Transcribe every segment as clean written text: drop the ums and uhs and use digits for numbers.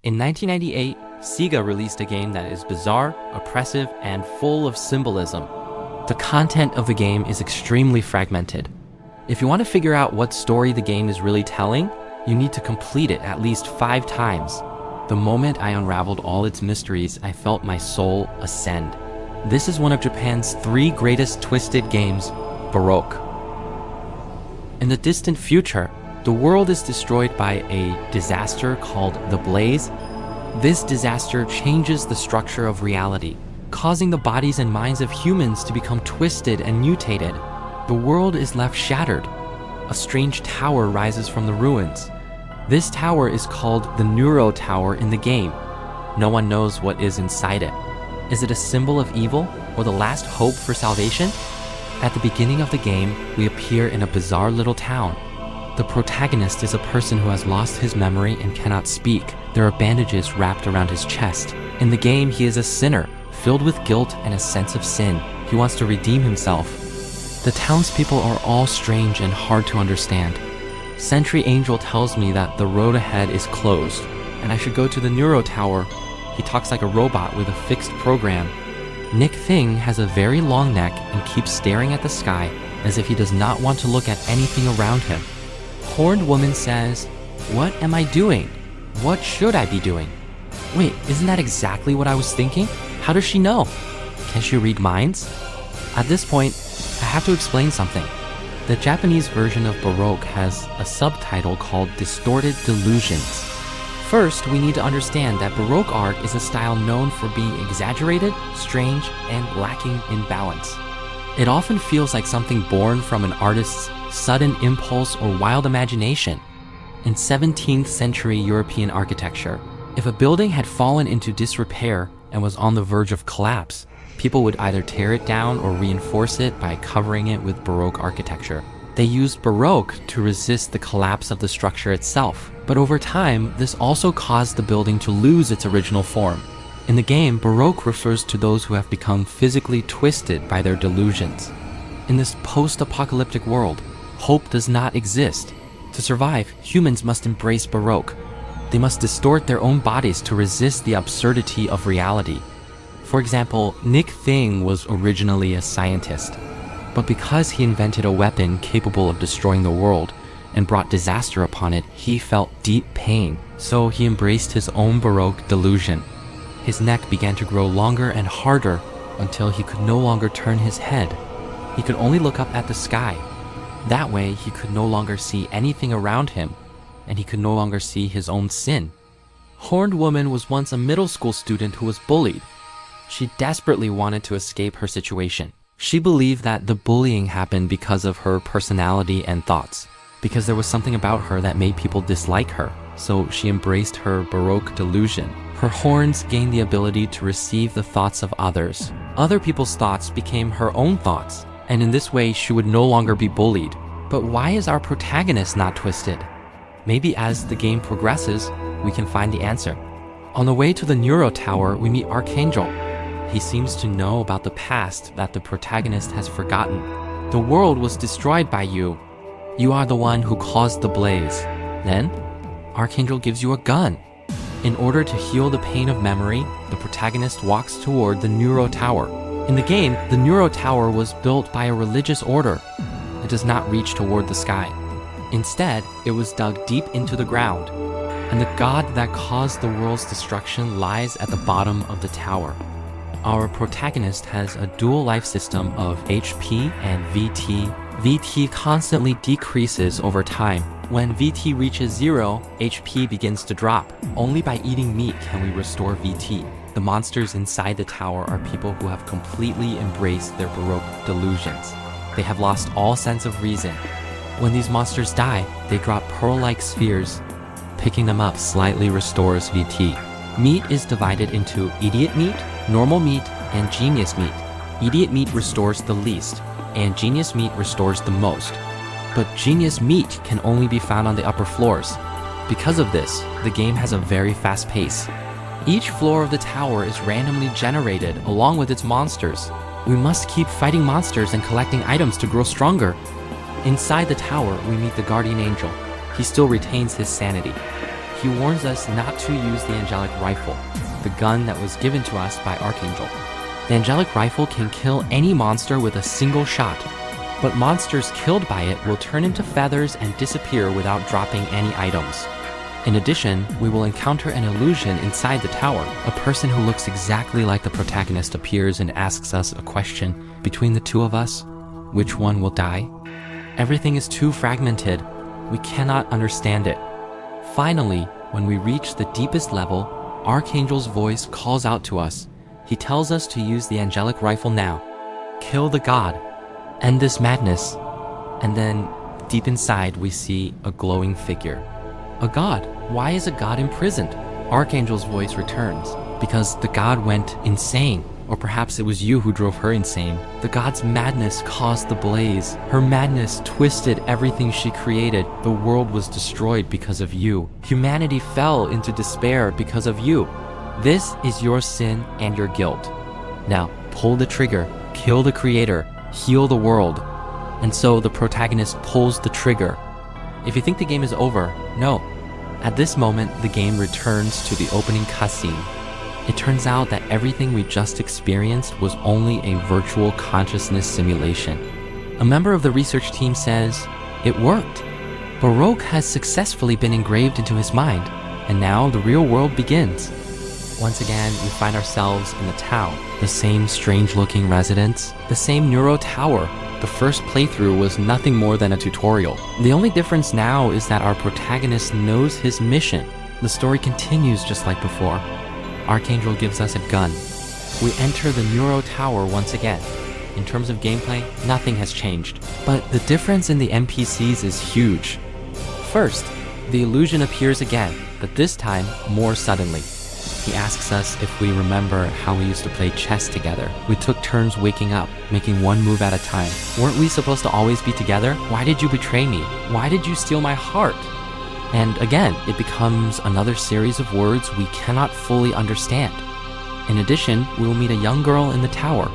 In 1998, Sega released a game that is bizarre, oppressive, and full of symbolism. The content of the game is extremely fragmented. If you want to figure out what story the game is really telling, you need to complete it at least 5 times. The moment I unraveled all its mysteries, I felt my soul ascend. This is one of Japan's 3 greatest twisted games, Baroque. In the distant future, the world is destroyed by a disaster called the Blaze. This disaster changes the structure of reality, causing the bodies and minds of humans to become twisted and mutated. The world is left shattered. A strange tower rises from the ruins. This tower is called the Neuro Tower in the game. No one knows what is inside it. Is it a symbol of evil or the last hope for salvation? At the beginning of the game, we appear in a bizarre little town. The protagonist is a person who has lost his memory and cannot speak. There are bandages wrapped around his chest. In the game, he is a sinner, filled with guilt and a sense of sin. He wants to redeem himself. The townspeople are all strange and hard to understand. Sentry Angel tells me that the road ahead is closed, and I should go to the Neuro Tower. He talks like a robot with a fixed program. Nick Thing has a very long neck and keeps staring at the sky as if he does not want to look at anything around him. Horned Woman says, "What am I doing? What should I be doing?" Wait, isn't that exactly what I was thinking? How does she know? Can she read minds? At this point, I have to explain something. The Japanese version of Baroque has a subtitle called Distorted Delusions. First, we need to understand that Baroque art is a style known for being exaggerated, strange, and lacking in balance. It often feels like something born from an artist's sudden impulse or wild imagination. In 17th century European architecture, if a building had fallen into disrepair and was on the verge of collapse, people would either tear it down or reinforce it by covering it with Baroque architecture. They used Baroque to resist the collapse of the structure itself, but over time, this also caused the building to lose its original form. In the game, Baroque refers to those who have become physically twisted by their delusions. In this post-apocalyptic world, hope does not exist. To survive, humans must embrace Baroque. They must distort their own bodies to resist the absurdity of reality. For example, Nick Thing was originally a scientist, but because he invented a weapon capable of destroying the world and brought disaster upon it, he felt deep pain, so he embraced his own Baroque delusion. His neck began to grow longer and harder until he could no longer turn his head. He could only look up at the sky. That way, he could no longer see anything around him, and he could no longer see his own sin. Horned Woman was once a middle school student who was bullied. She desperately wanted to escape her situation. She believed that the bullying happened because of her personality and thoughts, because there was something about her that made people dislike her, so she embraced her Baroque delusion. Her horns gained the ability to receive the thoughts of others. Other people's thoughts became her own thoughts, and in this way she would no longer be bullied. But why is our protagonist not twisted? Maybe as the game progresses, we can find the answer. On the way to the Neuro Tower, we meet Archangel. He seems to know about the past that the protagonist has forgotten. The world was destroyed by you. You are the one who caused the blaze. Then, Archangel gives you a gun. In order to heal the pain of memory, the protagonist walks toward the Neuro Tower. In the game, the Neuro Tower was built by a religious order. It does not reach toward the sky. Instead, it was dug deep into the ground, and the god that caused the world's destruction lies at the bottom of the tower. Our protagonist has a dual life system of HP and VT. VT constantly decreases over time. When VT reaches 0, HP begins to drop. Only by eating meat can we restore VT. The monsters inside the tower are people who have completely embraced their Baroque delusions. They have lost all sense of reason. When these monsters die, they drop pearl-like spheres. Picking them up slightly restores VT. Meat is divided into idiot meat, normal meat, and genius meat. Idiot meat restores the least, and genius meat restores the most. But genius meat can only be found on the upper floors. Because of this, the game has a very fast pace. Each floor of the tower is randomly generated along with its monsters. We must keep fighting monsters and collecting items to grow stronger. Inside the tower, we meet the guardian angel. He still retains his sanity. He warns us not to use the angelic rifle, the gun that was given to us by Archangel. The angelic rifle can kill any monster with a single shot, but monsters killed by it will turn into feathers and disappear without dropping any items. In addition, we will encounter an illusion inside the tower. A person who looks exactly like the protagonist appears and asks us a question. Between the two of us, which one will die? Everything is too fragmented. We cannot understand it. Finally, when we reach the deepest level, Archangel's voice calls out to us. He tells us to use the angelic rifle now. Kill the god. End this madness. And then, deep inside, we see a glowing figure. A god. Why is a god imprisoned? Archangel's voice returns. Because the god went insane. Or perhaps it was you who drove her insane. The god's madness caused the blaze. Her madness twisted everything she created. The world was destroyed because of you. Humanity fell into despair because of you. This is your sin and your guilt. Now, pull the trigger, kill the creator, heal the world. And so the protagonist pulls the trigger. If you think the game is over, no. At this moment, the game returns to the opening cutscene. It turns out that everything we just experienced was only a virtual consciousness simulation. A member of the research team says, "It worked. Baroque has successfully been engraved into his mind, and now the real world begins." Once again, we find ourselves in the town, the same strange-looking residence, the same Neuro Tower. The first playthrough was nothing more than a tutorial. The only difference now is that our protagonist knows his mission. The story continues just like before. Archangel gives us a gun. We enter the Neuro Tower once again. In terms of gameplay, nothing has changed. But the difference in the NPCs is huge. First, the illusion appears again, but this time more suddenly. He asks us if we remember how we used to play chess together. We took turns waking up, making one move at a time. Weren't we supposed to always be together? Why did you betray me? Why did you steal my heart? And again, it becomes another series of words we cannot fully understand. In addition, we will meet a young girl in the tower.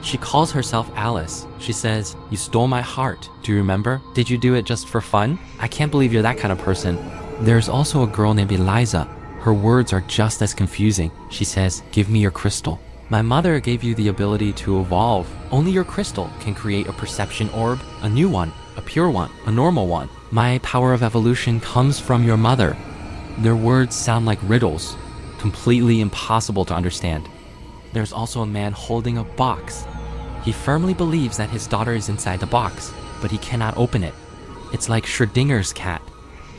She calls herself Alice. She says, "You stole my heart. Do you remember? Did you do it just for fun? I can't believe you're that kind of person." There's also a girl named Eliza. Her words are just as confusing. She says, "Give me your crystal." My mother gave you the ability to evolve. Only your crystal can create a perception orb, a new one, a pure one, a normal one. My power of evolution comes from your mother. Their words sound like riddles, completely impossible to understand. There's also a man holding a box. He firmly believes that his daughter is inside the box, but he cannot open it. It's like Schrodinger's cat.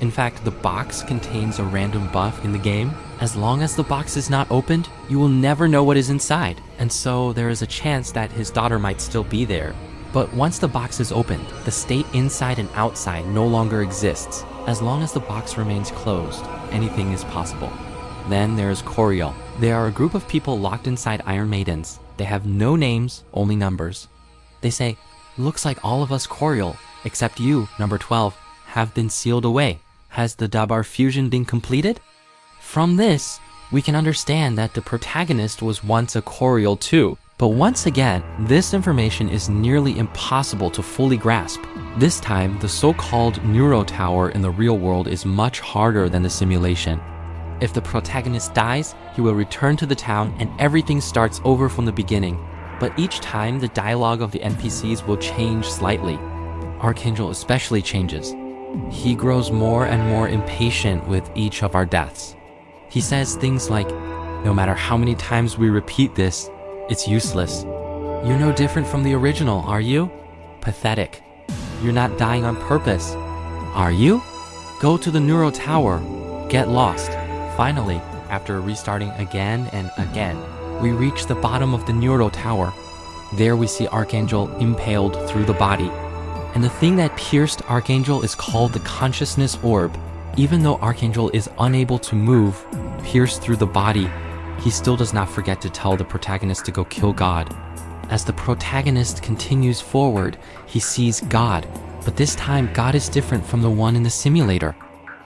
In fact, the box contains a random buff in the game. As long as the box is not opened, you will never know what is inside. And so there is a chance that his daughter might still be there. But once the box is opened, the state inside and outside no longer exists. As long as the box remains closed, anything is possible. Then there is Coriel. They are a group of people locked inside Iron Maidens. They have no names, only numbers. They say, "Looks like all of us Coriel, except you, number 12, have been sealed away. Has the Dabar fusion been completed?" From this, we can understand that the protagonist was once a Coriel too. But once again, this information is nearly impossible to fully grasp. This time, the so-called Neuro Tower in the real world is much harder than the simulation. If the protagonist dies, he will return to the town and everything starts over from the beginning. But each time, the dialogue of the NPCs will change slightly. Archangel especially changes. He grows more and more impatient with each of our deaths. He says things like, "No matter how many times we repeat this, it's useless. You're no different from the original, are you? Pathetic. You're not dying on purpose. Are you? Go to the Neuro Tower. Get lost." Finally, after restarting again and again, we reach the bottom of the Neuro Tower. There we see Archangel impaled through the body. And the thing that pierced Archangel is called the Consciousness Orb. Even though Archangel is unable to move, pierced through the body, he still does not forget to tell the protagonist to go kill God. As the protagonist continues forward, he sees God, but this time God is different from the one in the simulator.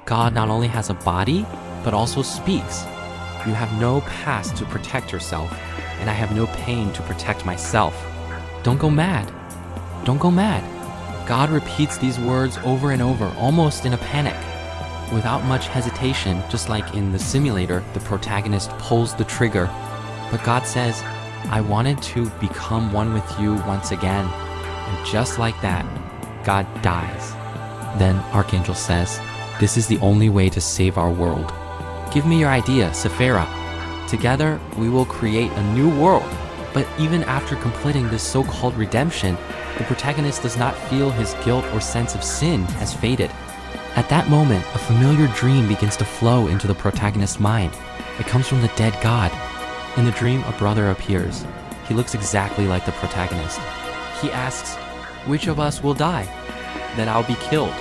God not only has a body, but also speaks. "You have no past to protect yourself, and I have no pain to protect myself. Don't go mad. Don't go mad." God repeats these words over and over, almost in a panic. Without much hesitation, just like in the simulator, the protagonist pulls the trigger. But God says, I wanted to become one with you once again. And just like that, God dies. Then Archangel says, this is the only way to save our world. Give me your idea, Sephira. Together, we will create a new world. But even after completing this so-called redemption, the protagonist does not feel his guilt or sense of sin has faded. At that moment, a familiar dream begins to flow into the protagonist's mind. It comes from the dead God. In the dream, a brother appears. He looks exactly like the protagonist. He asks, which of us will die? Then I'll be killed.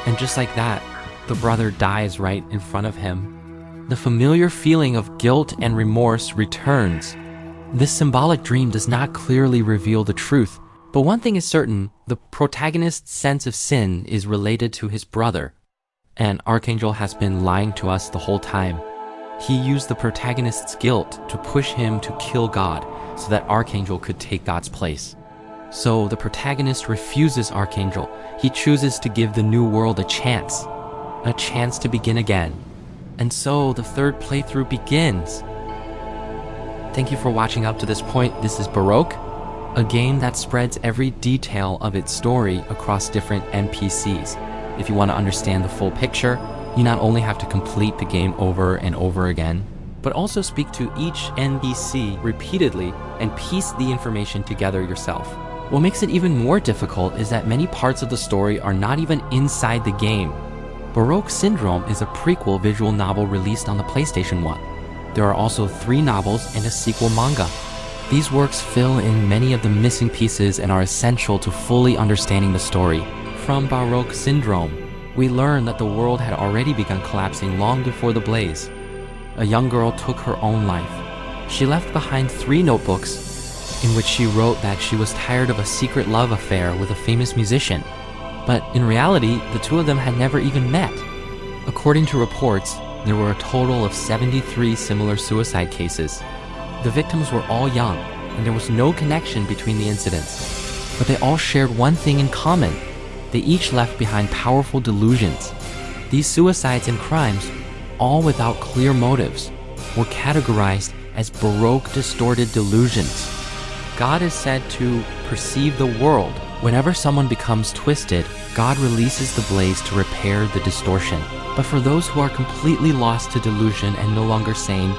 And just like that, the brother dies right in front of him. The familiar feeling of guilt and remorse returns. This symbolic dream does not clearly reveal the truth, but one thing is certain, the protagonist's sense of sin is related to his brother. And Archangel has been lying to us the whole time. He used the protagonist's guilt to push him to kill God so that Archangel could take God's place. So the protagonist refuses Archangel. He chooses to give the new world a chance to begin again. And so the third playthrough begins. Thank you for watching up to this point. This is Baroque, a game that spreads every detail of its story across different NPCs. If you want to understand the full picture, you not only have to complete the game over and over again, but also speak to each NPC repeatedly and piece the information together yourself. What makes it even more difficult is that many parts of the story are not even inside the game. Baroque Syndrome is a prequel visual novel released on the PlayStation 1. There are also 3 novels and a sequel manga. These works fill in many of the missing pieces and are essential to fully understanding the story. From Baroque Syndrome, we learn that the world had already begun collapsing long before the blaze. A young girl took her own life. She left behind 3 notebooks in which she wrote that she was tired of a secret love affair with a famous musician. But in reality, the 2 of them had never even met. According to reports, there were a total of 73 similar suicide cases. The victims were all young, and there was no connection between the incidents. But they all shared one thing in common. They each left behind powerful delusions. These suicides and crimes, all without clear motives, were categorized as Baroque distorted delusions. God is said to perceive the world. Whenever someone becomes twisted, God releases the blaze to repair the distortion. But for those who are completely lost to delusion and no longer sane,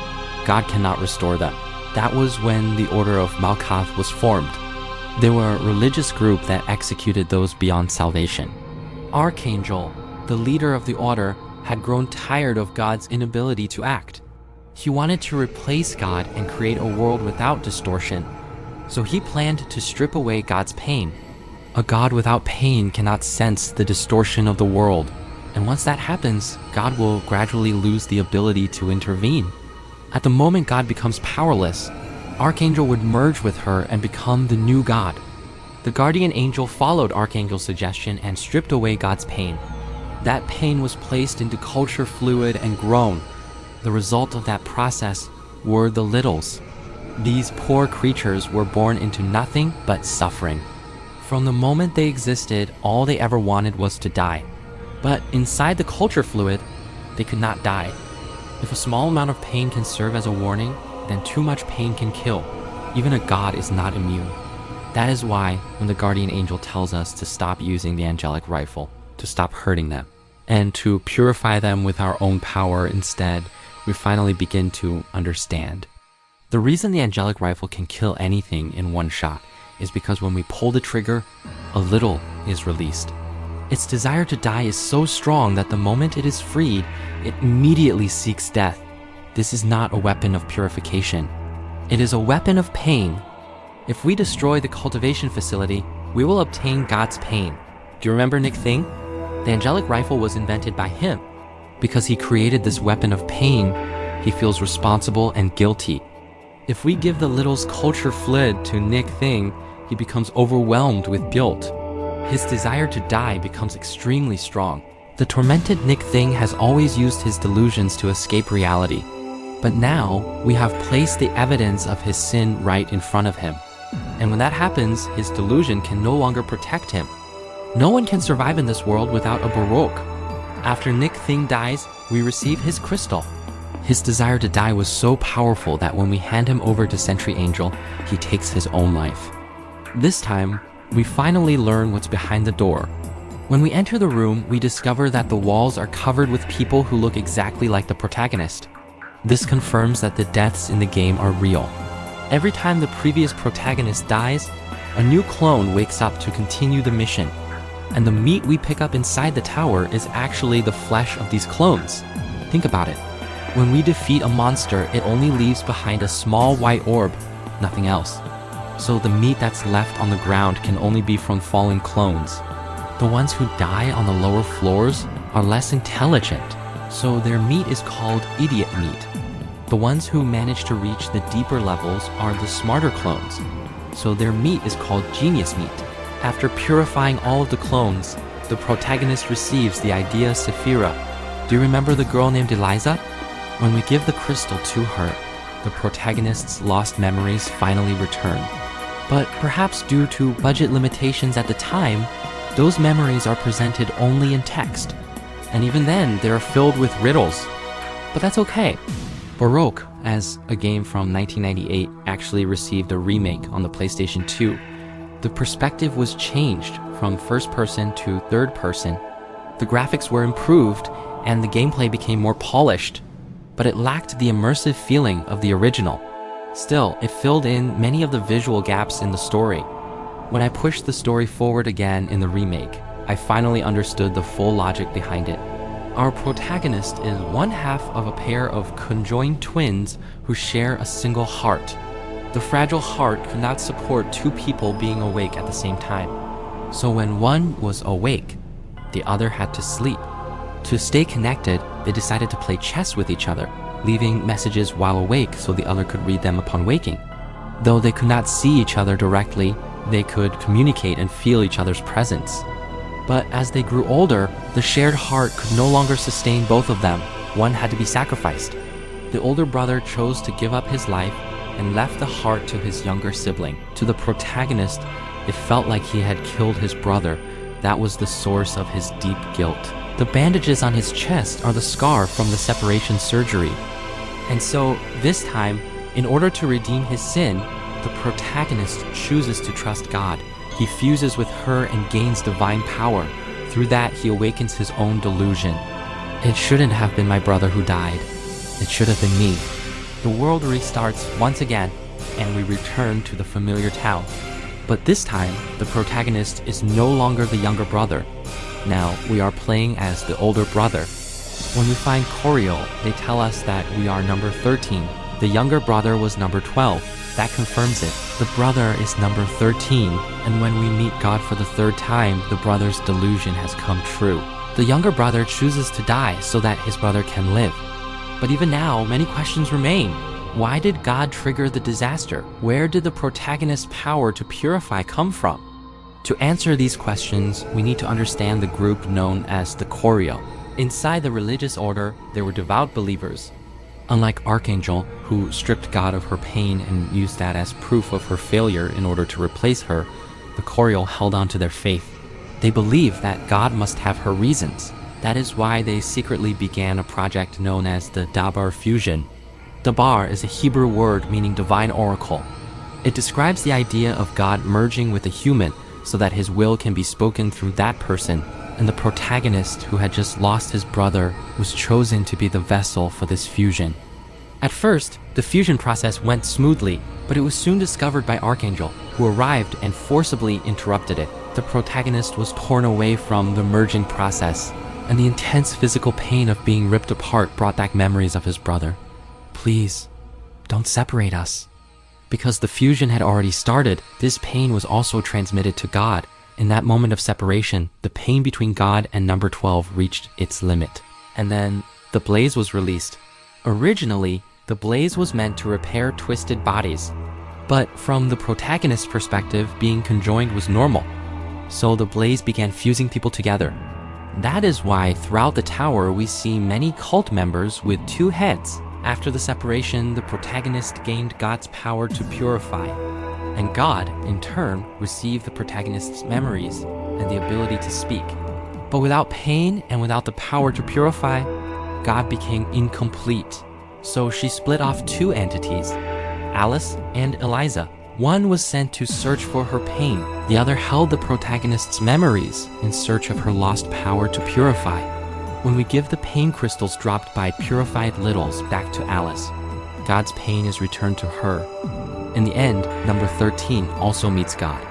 God cannot restore them. That was when the Order of Malkath was formed. They were a religious group that executed those beyond salvation. Archangel, the leader of the order, had grown tired of God's inability to act. He wanted to replace God and create a world without distortion. So he planned to strip away God's pain. A God without pain cannot sense the distortion of the world. And once that happens, God will gradually lose the ability to intervene. At the moment God becomes powerless, Archangel would merge with her and become the new God. The guardian angel followed Archangel's suggestion and stripped away God's pain. That pain was placed into culture fluid and grown. The result of that process were the littles. These poor creatures were born into nothing but suffering. From the moment they existed, all they ever wanted was to die. But inside the culture fluid, they could not die. If a small amount of pain can serve as a warning, then too much pain can kill. Even a god is not immune. That is why when the guardian angel tells us to stop using the angelic rifle, to stop hurting them, and to purify them with our own power instead, we finally begin to understand. The reason the angelic rifle can kill anything in one shot is because when we pull the trigger, a little is released. Its desire to die is so strong that the moment it is freed, it immediately seeks death. This is not a weapon of purification. It is a weapon of pain. If we destroy the cultivation facility, we will obtain God's pain. Do you remember Nick Thing? The angelic rifle was invented by him. Because he created this weapon of pain, he feels responsible and guilty. If we give the little's culture fluid to Nick Thing, he becomes overwhelmed with guilt. His desire to die becomes extremely strong. The tormented Nick Thing has always used his delusions to escape reality. But now, we have placed the evidence of his sin right in front of him. And when that happens, his delusion can no longer protect him. No one can survive in this world without a Baroque. After Nick Thing dies, we receive his crystal. His desire to die was so powerful that when we hand him over to Sentry Angel, he takes his own life. This time, we finally learn what's behind the door. When we enter the room, we discover that the walls are covered with people who look exactly like the protagonist. This confirms that the deaths in the game are real. Every time the previous protagonist dies, a new clone wakes up to continue the mission. And the meat we pick up inside the tower is actually the flesh of these clones. Think about it. When we defeat a monster, it only leaves behind a small white orb, nothing else. So the meat that's left on the ground can only be from fallen clones. The ones who die on the lower floors are less intelligent, so their meat is called idiot meat. The ones who manage to reach the deeper levels are the smarter clones, so their meat is called genius meat. After purifying all of the clones, the protagonist receives the idea Sephira. Do you remember the girl named Eliza? When we give the crystal to her, the protagonist's lost memories finally return. But perhaps due to budget limitations at the time, those memories are presented only in text. And even then, they're filled with riddles. But that's okay. Baroque, as a game from 1998, actually received a remake on the PlayStation 2. The perspective was changed from first person to third person. The graphics were improved and the gameplay became more polished, but it lacked the immersive feeling of the original. Still, it filled in many of the visual gaps in the story. When I pushed the story forward again in the remake, I finally understood the full logic behind it. Our protagonist is one half of a pair of conjoined twins who share a single heart. The fragile heart could not support two people being awake at the same time. So when one was awake, the other had to sleep. To stay connected, they decided to play chess with each other, leaving messages while awake so the other could read them upon waking. Though they could not see each other directly, they could communicate and feel each other's presence. But as they grew older, the shared heart could no longer sustain both of them. One had to be sacrificed. The older brother chose to give up his life and left the heart to his younger sibling. To the protagonist, it felt like he had killed his brother. That was the source of his deep guilt. The bandages on his chest are the scar from the separation surgery. And so, this time, in order to redeem his sin, the protagonist chooses to trust God. He fuses with her and gains divine power. Through that, he awakens his own delusion. It shouldn't have been my brother who died. It should have been me. The world restarts once again, and we return to the familiar town. But this time, the protagonist is no longer the younger brother. Now, we are playing as the older brother. When we find Coriol, they tell us that we are number 13. The younger brother was number 12. That confirms it. The brother is number 13, and when we meet God for the third time, the brother's delusion has come true. The younger brother chooses to die so that his brother can live. But even now, many questions remain. Why did God trigger the disaster? Where did the protagonist's power to purify come from? To answer these questions, we need to understand the group known as the Coriol. Inside the religious order, there were devout believers. Unlike Archangel, who stripped God of her pain and used that as proof of her failure in order to replace her, the Coriol held on to their faith. They believed that God must have her reasons. That is why they secretly began a project known as the Dabar Fusion. Dabar is a Hebrew word meaning divine oracle. It describes the idea of God merging with a human so that his will can be spoken through that person, and the protagonist, who had just lost his brother, was chosen to be the vessel for this fusion. At first, the fusion process went smoothly, but it was soon discovered by Archangel, who arrived and forcibly interrupted it. The protagonist was torn away from the merging process, and the intense physical pain of being ripped apart brought back memories of his brother. Please, don't separate us. Because the fusion had already started, this pain was also transmitted to God. In that moment of separation, the pain between God and number 12 reached its limit. And then, the blaze was released. Originally, the blaze was meant to repair twisted bodies. But from the protagonist's perspective, being conjoined was normal. So the blaze began fusing people together. That is why throughout the tower we see many cult members with two heads. After the separation, the protagonist gained God's power to purify. And God, in turn, received the protagonist's memories and the ability to speak. But without pain and without the power to purify, God became incomplete. So she split off two entities, Alice and Eliza. One was sent to search for her pain. The other held the protagonist's memories in search of her lost power to purify. When we give the pain crystals dropped by purified littles back to Alice, God's pain is returned to her. In the end, number 13 also meets God.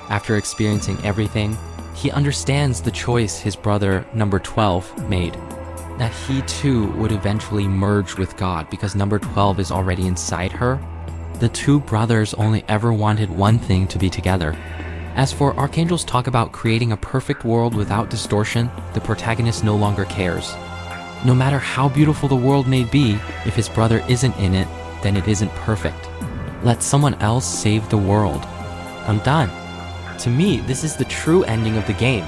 After experiencing everything, he understands the choice his brother, number 12, made. That he too would eventually merge with God because number 12 is already inside her. The two brothers only ever wanted one thing, to be together. As for Archangel's talk about creating a perfect world without distortion, the protagonist no longer cares. No matter how beautiful the world may be, if his brother isn't in it, then it isn't perfect. Let someone else save the world. I'm done. To me, this is the true ending of the game.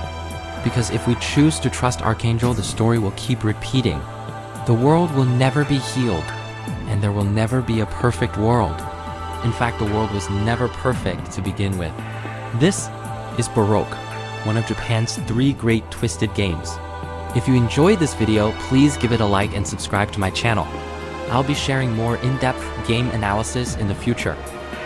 Because if we choose to trust Archangel, the story will keep repeating. The world will never be healed, and there will never be a perfect world. In fact, the world was never perfect to begin with. This is Baroque, one of Japan's 3 great twisted games. If you enjoyed this video, please give it a like and subscribe to my channel. I'll be sharing more in-depth game analysis in the future.